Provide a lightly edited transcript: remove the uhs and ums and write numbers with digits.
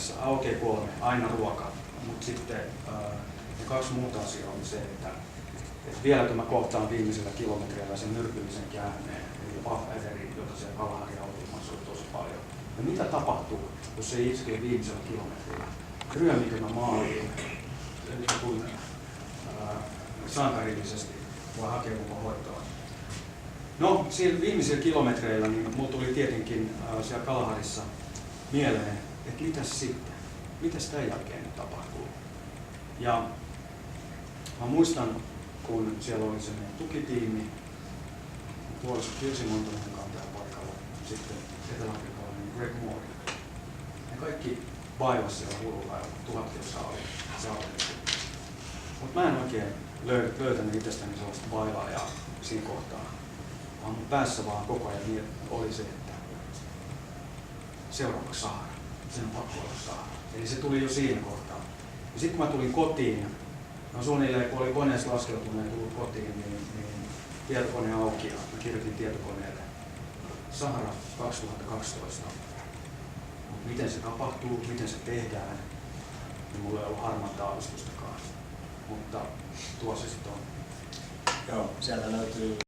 Saharissa, okei, 3, aina ruoka, mutta sitten ne 2 muuta asiaa oli se, että vieläkö mä kohtaan viimeisellä kilometrillä sen myrkyllisen kääneen, eli Baf-Everin, jota siellä Kalahari automassa oli tosi paljon. Ja mitä tapahtuu, jos se iskee viimeisellä kilometrillä? Ryömikö mä maaliin, kun sankarillisesti voi hakea koko hoitoa? No, siellä viimeisillä kilometreillä niin mulla tuli tietenkin siellä Kalaharissa mieleen, että mitäs sitten? Mitäs tämän jälkeen tapahtuu? Ja mä muistan, kun siellä oli sellainen tukitiimi, puoliso Kirsi Montonen kantaa paikalla, sitten eteläafrikkalainen Greg Moore. Ne kaikki vaivasi siellä hulluilla 1000 saavutettu. Mutta mä en oikein löytänyt itsestäni sellaista vaivaa siinä kohtaa. Vaan mun päässä vaan koko ajan oli se, että seuraavaksi Sahara. Sen on pakko olla Sahara. Eli se tuli jo siinä kohtaa. Ja sitten kun mä tulin kotiin, no suunnilleen kun oli koneessa laskeutunut ja tullut kotiin, niin tietokone auki ja mä kirjoitin tietokoneelle Sahara 2012. Mut miten se tapahtuu, miten se tehdään, niin mulla ei ollut harmaata aavistustakaan. Mutta tuossa sitten on. Joo, siellä löytyy